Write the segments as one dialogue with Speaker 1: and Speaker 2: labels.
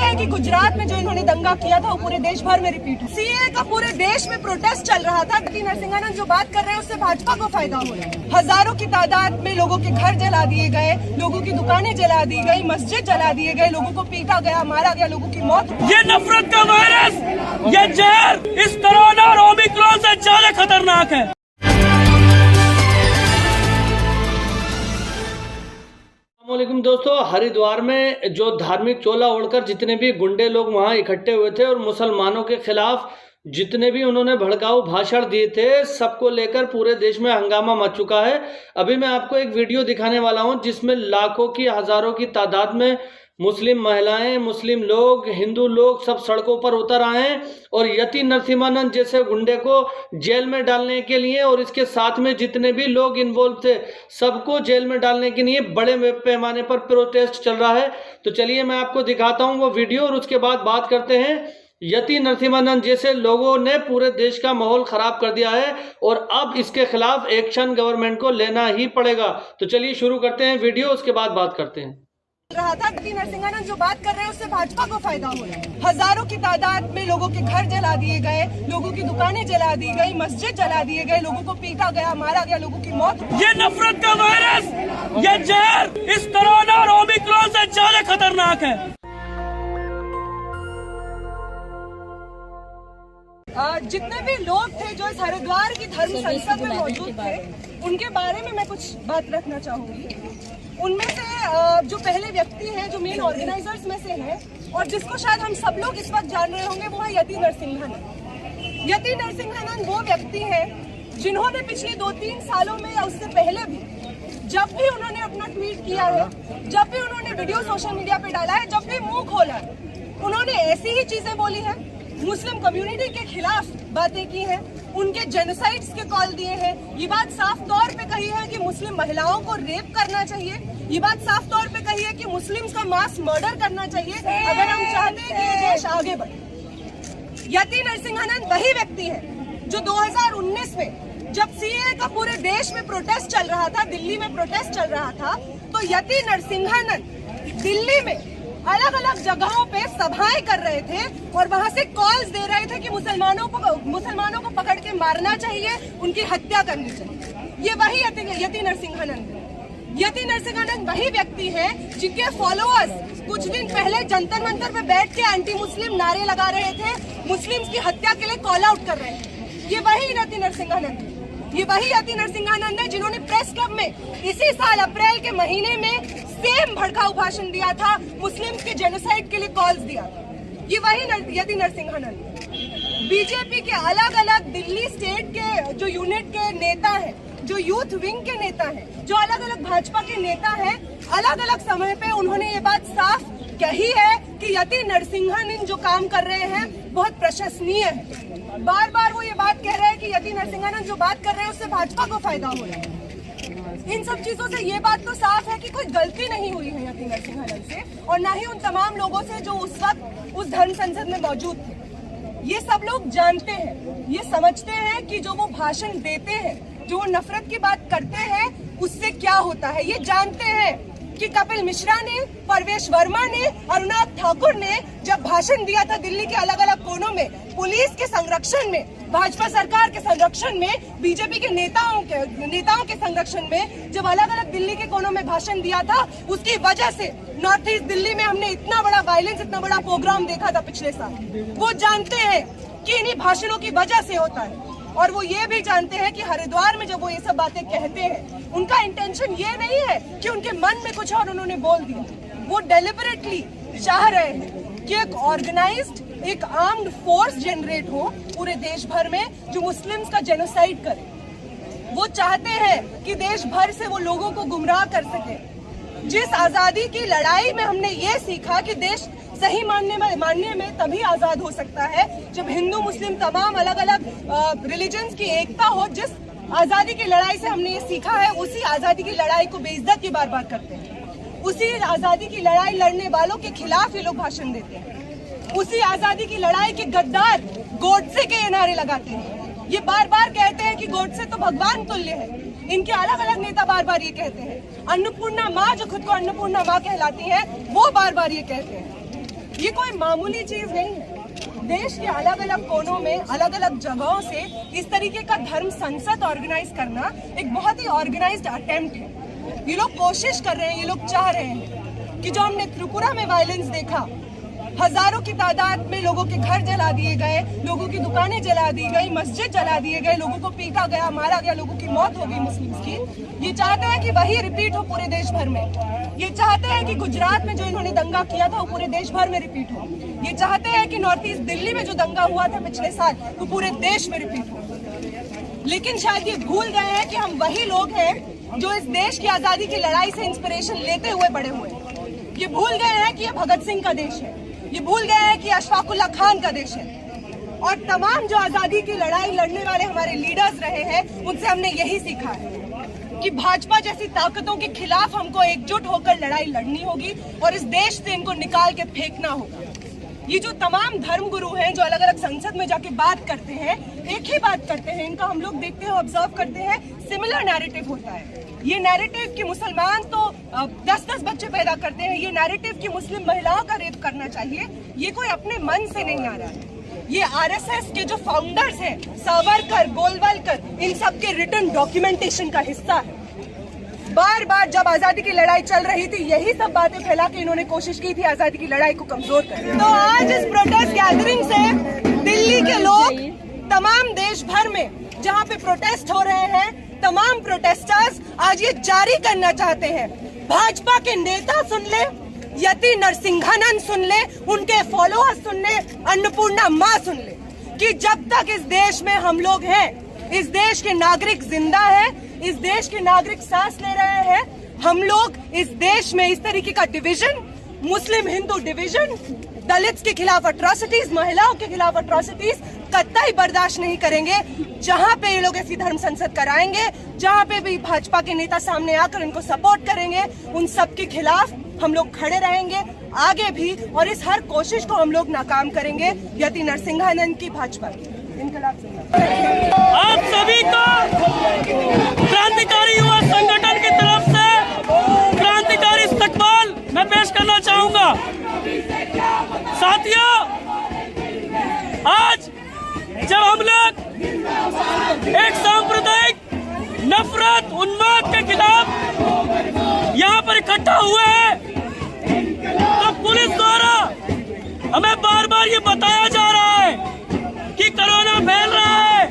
Speaker 1: हैं कि गुजरात में जो इन्होंने दंगा किया था वो पूरे देश भर में रिपीट हो। सीए का पूरे देश में प्रोटेस्ट चल रहा था। नरसिंहानंद जो बात कर रहे हैं उससे भाजपा को फायदा हो रहा है। हजारों की तादाद में लोगों के घर जला दिए गए, लोगों की दुकानें जला दी गई, मस्जिद जला दिए गए, लोगों को पीटा गया, मारा गया, लोगों की मौत।
Speaker 2: ये नफरत का वायरस, ये जहर इस कोरोना और ओमिक्रॉन से ज्यादा खतरनाक है। अस्सलामुअलैकुम दोस्तों, हरिद्वार में जो धार्मिक चोला ओढ़कर जितने भी गुंडे लोग वहां इकट्ठे हुए थे और मुसलमानों के खिलाफ जितने भी उन्होंने भड़काऊ भाषण दिए थे, सबको लेकर पूरे देश में हंगामा मच चुका है। अभी मैं आपको एक वीडियो दिखाने वाला हूं जिसमें लाखों की, हजारों की तादाद में मुस्लिम महिलाएं, मुस्लिम लोग, हिंदू लोग सब सड़कों पर उतर आए हैं और यति नरसिम्हानंद जैसे गुंडे को जेल में डालने के लिए और इसके साथ में जितने भी लोग इन्वॉल्व थे सबको जेल में डालने के लिए बड़े पैमाने पर प्रोटेस्ट चल रहा है। तो चलिए मैं आपको दिखाता हूं वो वीडियो और उसके बाद बात करते हैं। यति नरसिम्हानंद जैसे लोगों ने पूरे देश का माहौल खराब कर दिया है और अब इसके खिलाफ एक्शन गवर्नमेंट को लेना ही पड़ेगा। तो चलिए शुरू करते हैं वीडियो, उसके बाद बात करते हैं।
Speaker 1: रहा था कि नरसिंहानंद जो बात कर रहे हैं उससे भाजपा को फायदा हो रहा है। हजारों की तादाद में लोगों के घर जला दिए गए, लोगों की दुकानें जला दी गई, मस्जिद जला दिए गए, लोगों को पीटा गया, मारा गया, लोगों की मौत।
Speaker 2: ये नफरत का वायरस, ये जहर इस कोरोना और ओमिक्रॉन से ज्यादा खतरनाक है।
Speaker 1: जितने भी लोग थे जो इस हरिद्वार की धर्म संसद में मौजूद थे, उनके बारे में मैं कुछ बात रखना चाहूंगी। उनमें से जो पहले व्यक्ति हैं, जो मेन ऑर्गेनाइजर्स में से हैं और जिसको शायद हम सब लोग इस वक्त जान रहे होंगे, वो है यति नरसिम्हानंद। यति नरसिम्हानंद वो व्यक्ति हैं जिन्होंने पिछले 2-3 सालों में या उससे पहले भी जब भी उन्होंने अपना ट्वीट किया है, जब भी उन्होंने वीडियो सोशल मीडिया पे डाला है, जब भी मुंह खोला है, उन्होंने ऐसी ही चीजें बोली हैं। मुस्लिम कम्युनिटी के खिलाफ बातें की हैं, उनके जेनोसाइड्स के कॉल दिए हैं। ये बात साफ तौर पे कही है कि मुस्लिम महिलाओं को रेप करना चाहिए। ये बात साफ तौर पे कही है कि मुस्लिम्स का मास मर्डर करना चाहिए अगर हम चाहते हैं कि ये देश आगे बढ़े। यति नरसिम्हानंद वही व्यक्ति है जो 2019 में जब सीए का पूरे देश में प्रोटेस्ट चल रहा था, दिल्ली में प्रोटेस्ट चल रहा था, तो यति नरसिम्हानंद दिल्ली में अलग अलग जगहों पे सभाएं कर रहे थे और वहां से कॉल्स दे रहे थे कि मुसलमानों को पकड़ के मारना चाहिए, उनकी हत्या करनी चाहिए। ये वही यति नरसिम्हानंद है। यति नरसिम्हानंद वही व्यक्ति है जिनके फॉलोअर्स कुछ दिन पहले जंतर मंतर पे बैठ के एंटी मुस्लिम नारे लगा रहे थे, मुस्लिम्स की हत्या के लिए कॉल आउट कर रहे थे। ये वही यति नरसिम्हानंद है। ये वही यति नरसिम्हानंद है जिन्होंने प्रेस क्लब में इसी साल अप्रैल के महीने में सेम भड़काऊ भाषण दिया था, मुस्लिम्स के जेनोसाइड के लिए कॉल्स दिया। ये वही यति नरसिम्हानंद। बीजेपी के अलग अलग दिल्ली स्टेट के जो यूनिट के नेता हैं, जो यूथ विंग के नेता हैं, जो अलग अलग भाजपा के नेता हैं, अलग अलग समय पे उन्होंने ये बात साफ कही है कि यति नरसिम्हानंद जो काम कर रहे हैं बहुत प्रशंसनीय है। बार बार वो ये बात कह रहे हैं कि यति नरसिम्हानंद जो बात कर रहे हैं उससे भाजपा को फायदा हो रहा है। इन सब चीजों से ये बात तो साफ है कि कोई गलती नहीं हुई है यति नरसिम्हानंद से और ना ही उन तमाम लोगों से जो उस वक्त उस धर्म संसद में मौजूद थे। ये सब लोग जानते हैं, ये समझते हैं कि जो वो भाषण देते हैं, जो वो नफरत की बात करते हैं, उससे क्या होता है। ये जानते हैं कि कपिल मिश्रा ने, परवेश वर्मा ने, अरुणाभ ठाकुर ने जब भाषण दिया था दिल्ली के अलग अलग कोनों में, पुलिस के संरक्षण में, भाजपा सरकार के संरक्षण में, बीजेपी के नेताओं के संरक्षण में, जब अलग अलग दिल्ली के कोनों में भाषण दिया था, उसकी वजह से नॉर्थ ईस्ट दिल्ली में हमने इतना बड़ा वायलेंस, इतना बड़ा प्रोग्राम देखा था पिछले साल। वो जानते हैं कि इन्हीं भाषणों की वजह से होता है और वो ये भी जानते हैं कि हरिद्वार में जब वो ये सब बातें कहते हैं, उनका इंटेंशन ये नहीं है कि उनके मन में कुछ और उन्होंने बोल दिया। वो डेलिबरेटली चाह रहे हैं कि एक ऑर्गेनाइज्ड, एक आर्म्ड फोर्स जनरेट हो पूरे देश भर में जो मुस्लिम्स का जेनोसाइड करे। वो चाहते हैं कि देश भर से वो लोगों को गुमराह कर सके। जिस आजादी की लड़ाई में हमने ये सीखा कि देश सही मानने में तभी आजाद हो सकता है जब हिंदू मुस्लिम तमाम अलग अलग रिलीजन्स की एकता हो। जिस आजादी की लड़ाई से हमने ये सीखा है, उसी आजादी की लड़ाई को बेइज्जत बार बार करते हैं। उसी आजादी की लड़ाई लड़ने वालों के खिलाफ ये लोग भाषण देते हैं। उसी आजादी की लड़ाई के गद्दार गोडसे के नारे लगाते हैं। ये बार बार कहते हैं कि गोडसे तो भगवान तुल्य है। इनके अलग अलग नेता बार बार ये कहते हैं। अन्नपूर्णा माँ, जो खुद को अन्नपूर्णा माँ कहलाती है, वो बार बार ये कहते हैं। ये कोई मामूली चीज नहीं है। देश के अलग अलग कोनों में अलग अलग जगहों से इस तरीके का धर्म संसद ऑर्गेनाइज करना एक बहुत ही ऑर्गेनाइज्ड अटेम्प्ट है। ये लोग कोशिश कर रहे हैं, ये लोग चाह रहे हैं कि जो हमने त्रिपुरा में वायलेंस देखा, हजारों की तादाद में लोगों के घर जला दिए गए, लोगों की दुकानें जला दी गई, मस्जिद जला दिए गए, लोगों को पीटा गया, मारा गया, लोगों की मौत हो गई मुस्लिम्स की। ये चाहते हैं कि वही रिपीट हो पूरे देश भर में। ये चाहते हैं कि गुजरात में जो इन्होंने दंगा किया था वो पूरे देश भर में रिपीट हो। ये चाहते हैं कि नॉर्थ ईस्ट दिल्ली में जो दंगा हुआ था पिछले साल वो पूरे देश में रिपीट हो। लेकिन शायद ये भूल गए हैं कि हम वही लोग हैं जो इस देश की आजादी की लड़ाई से इंस्पिरेशन लेते हुए बड़े हुए। ये भूल गए हैं कि ये भगत सिंह का देश है, ये भूल गए हैं कि अशफाकुल्ला खान का देश है। और तमाम जो आजादी की लड़ाई लड़ने वाले हमारे लीडर्स रहे हैं उनसे हमने यही सीखा है कि भाजपा जैसी ताकतों के खिलाफ हमको एकजुट होकर लड़ाई लड़नी होगी और इस देश से इनको निकाल के फेंकना होगा। ये जो तमाम धर्मगुरु हैं जो अलग अलग संसद में जाके बात करते हैं, एक ही बात करते हैं, इनका हम लोग देखते हैं, ऑब्जर्व करते हैं, सिमिलर नैरेटिव होता है। ये नैरेटिव कि मुसलमान तो 10-10 बच्चे पैदा करते हैं, ये नैरेटिव कि मुस्लिम महिलाओं का रेप करना चाहिए, ये कोई अपने मन से नहीं आ रहा है। ये आरएसएस के जो फाउंडर्स हैं, सावरकर, गोलवलकर, इन सब के रिटन डॉक्यूमेंटेशन का हिस्सा है। बार बार जब आजादी की लड़ाई चल रही थी यही सब बातें फैला के इन्होंने कोशिश की थी आजादी की लड़ाई को कमजोर करने। तो आज इस प्रोटेस्ट गैदरिंग से दिल्ली के लोग तमाम देश भर में जहाँ पे प्रोटेस्ट हो रहे हैं, तमाम प्रोटेस्टर्स आज ये जारी करना चाहते हैं, भाजपा के नेता सुन ले, यति नरसिंहानंद सुन ले, उनके फॉलोअर्स सुन ले, अन्नपूर्णा माँ सुन ले, कि जब तक इस देश में हम लोग हैं, इस देश के नागरिक जिंदा है, इस देश के नागरिक सांस ले रहे हैं, हम लोग इस देश में इस तरीके का डिवीजन, मुस्लिम हिंदू डिवीजन, दलित्स के खिलाफ अट्रॉसिटीज, महिलाओं के खिलाफ अट्रॉसिटीज कतई बर्दाश्त नहीं करेंगे। जहां पे ये लोग ऐसी धर्म संसद कराएंगे, जहां पे भी भाजपा के नेता सामने आकर इनको सपोर्ट करेंगे, उन सब के खिलाफ हम लोग खड़े रहेंगे आगे भी, और इस हर कोशिश को हम लोग नाकाम करेंगे यति नरसिंहानंद की भाजपा की इनकलाब जिंदाबाद।
Speaker 3: आप सभी को क्रांतिकारी युवा संगठन की तरफ से क्रांतिकारी इस्तकबाल मैं पेश करना चाहूंगा। साथियों, आज जब हम लोग एक सांप्रदायिक नफरत उन्माद के खिलाफ यहाँ पर इकट्ठा हुए हैं, तो पुलिस द्वारा हमें बार बार ये बताया जा रहा है कि कोरोना फैल रहा है,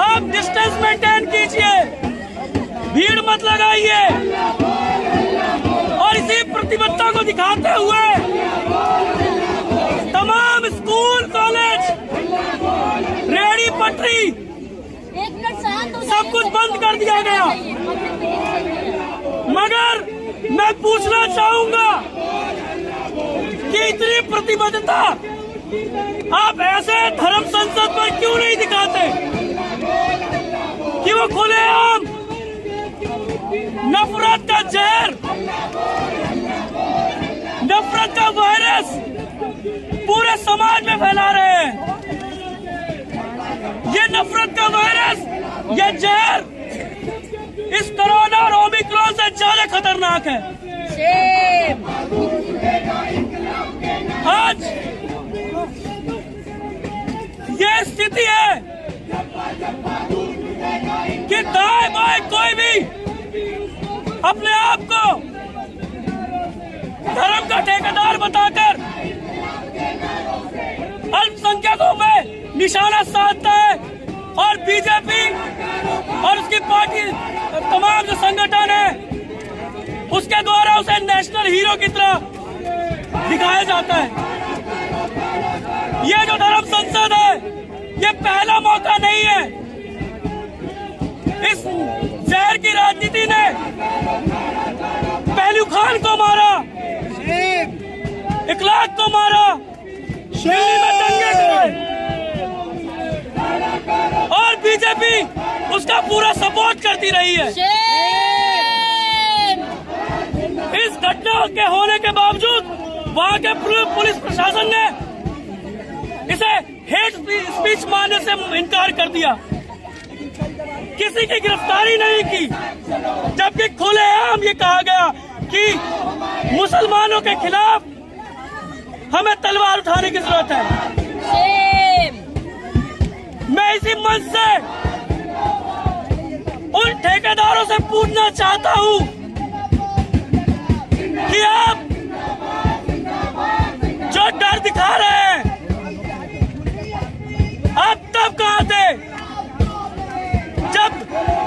Speaker 3: आप डिस्टेंस मेंटेन कीजिए, भीड़ मत लगाइए। और इसी प्रतिबद्धता को दिखाते हुए तमाम स्कूल, कॉलेज, रेहड़ी पटरी सब कुछ बंद कर दिया गया। मगर मैं पूछना चाहूंगा कि इतनी प्रतिबद्धता आप ऐसे धर्म संसद पर क्यों नहीं दिखाते कि वो खुलेआम नफरत का जहर, नफरत का वायरस पूरे समाज में फैला रहे हैं। ये नफरत का वायरस, ये जहर इस कोरोना और ओमिक्रॉन से ज्यादा खतरनाक है। आज ये स्थिति है कि दाएं बाएं कोई भी अपने आप को धर्म का ठेकेदार बताकर अल्पसंख्यकों पे निशाना साधता है, और बीजेपी और उसकी पार्टी तमाम जो संगठन है उसके द्वारा उसे नेशनल हीरो की तरह दिखाया जाता है। ये जो धर्म संसद है ये पहला मौका नहीं है। इस जहर की राजनीति ने पहलू खान को मारा, इखलाक को मारा, दिल्ली में दंगे हुए, और बीजेपी उसका पूरा सपोर्ट करती रही है। इस घटना के होने के बावजूद वहां के पुलिस प्रशासन ने इसे हेट स्पीच मानने से इनकार कर दिया, किसी की गिरफ्तारी नहीं की, जबकि खुलेआम ये कहा गया कि मुसलमानों के खिलाफ हमें तलवार उठाने की जरूरत है। मैं इसी मंच से उन ठेकेदारों से पूछना चाहता हूं कि आप जो डर दिखा रहे हैं, आप तब कहां थे जब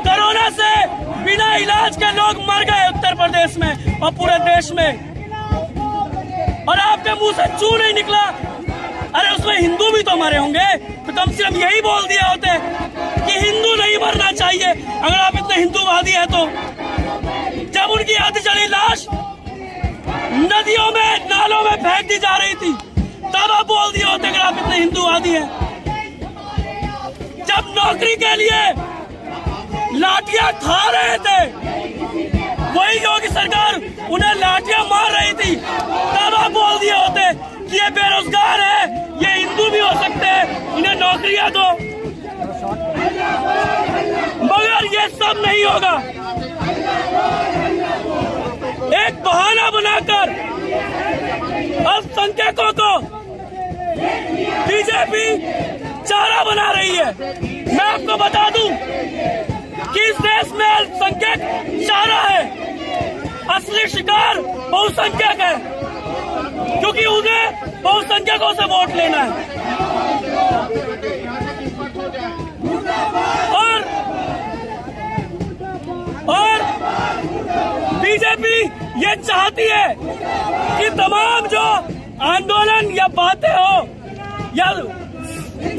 Speaker 3: कोरोना से बिना इलाज के लोग मर गए उत्तर प्रदेश में और पूरे देश में, और आपके मुंह से चू नहीं निकला। अरे उसमें हिंदू भी तो मरे होंगे, तो कम से कम यही बोल दिया होते कि हिंदू नहीं मरना चाहिए, अगर आप इतने हिंदूवादी है तो। जब उनकी हद चली लाश नदियों में नालों में फेंक दी जा रही थी, तब आप बोल दिए होते अगर आप इतने हिंदूवादी हैं। जब नौकरी के लिए लाठियां खा रहे थे, वही योगी सरकार उन्हें लाठियां मार रही थी, तब आप बोल दिए होते कि ये बेरोजगार है, ये हिंदू भी हो सकते हैं, इन्हें नौकरियां दो। मगर ये सब नहीं होगा। एक बहाना बनाकर अल्पसंख्यकों को बीजेपी चारा बना रही है। मैं आपको बता दूं कि इस देश में अल्पसंख्यक चारा है, असली शिकार बहुसंख्यक है, क्योंकि उन्हें बहुसंख्यकों से वोट लेना है। और बीजेपी ये चाहती है कि तमाम जो आंदोलन या बातें हो या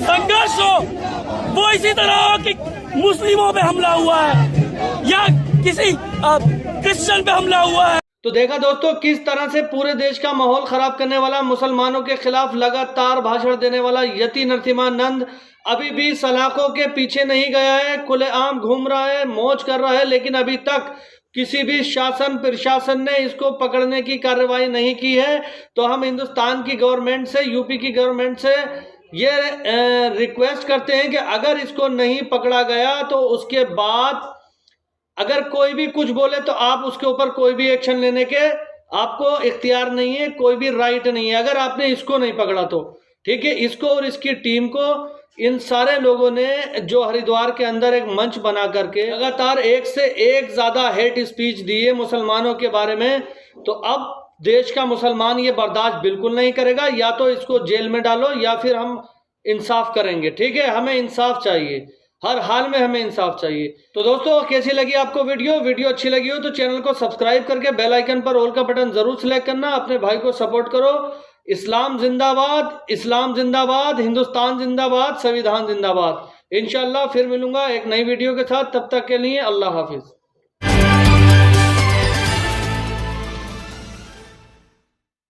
Speaker 3: संघर्ष हो, वो इसी तरह हो कि मुस्लिमों पे हमला हुआ है या किसी क्रिश्चियन पे हमला हुआ है।
Speaker 2: तो देखा दोस्तों किस तरह से पूरे देश का माहौल खराब करने वाला, मुसलमानों के खिलाफ लगातार भाषण देने वाला यति नरसिम्हानंद अभी भी सलाखों के पीछे नहीं गया है, खुलेआम घूम रहा है, मौज कर रहा है, लेकिन अभी तक किसी भी शासन प्रशासन ने इसको पकड़ने की कार्रवाई नहीं की है। तो हम हिंदुस्तान की गवर्नमेंट से, यूपी की गवर्नमेंट से ये रिक्वेस्ट करते हैं कि अगर इसको नहीं पकड़ा गया तो उसके बाद अगर कोई भी कुछ बोले तो आप उसके ऊपर कोई भी एक्शन लेने के आपको इख्तियार नहीं है, कोई भी राइट नहीं है, अगर आपने इसको नहीं पकड़ा तो। ठीक है, इसको और इसकी टीम को, इन सारे लोगों ने जो हरिद्वार के अंदर एक मंच बना करके लगातार एक से एक ज्यादा हेट स्पीच दी है मुसलमानों के बारे में, तो अब देश का मुसलमान ये बर्दाश्त बिल्कुल नहीं करेगा। या तो इसको जेल में डालो या फिर हम इंसाफ करेंगे। ठीक है, हमें इंसाफ चाहिए, हर हाल में हमें इंसाफ चाहिए। तो दोस्तों कैसी लगी आपको वीडियो अच्छी लगी हो तो चैनल को सब्सक्राइब करके बेल आइकन पर ऑल का बटन जरूर सिलेक्ट करना। अपने भाई को सपोर्ट करो। इस्लाम जिंदाबाद, इस्लाम जिंदाबाद, हिंदुस्तान जिंदाबाद, संविधान जिंदाबाद। इंशाल्लाह फिर मिलूंगा एक नई वीडियो के साथ, तब तक के लिए अल्लाह हाफिज।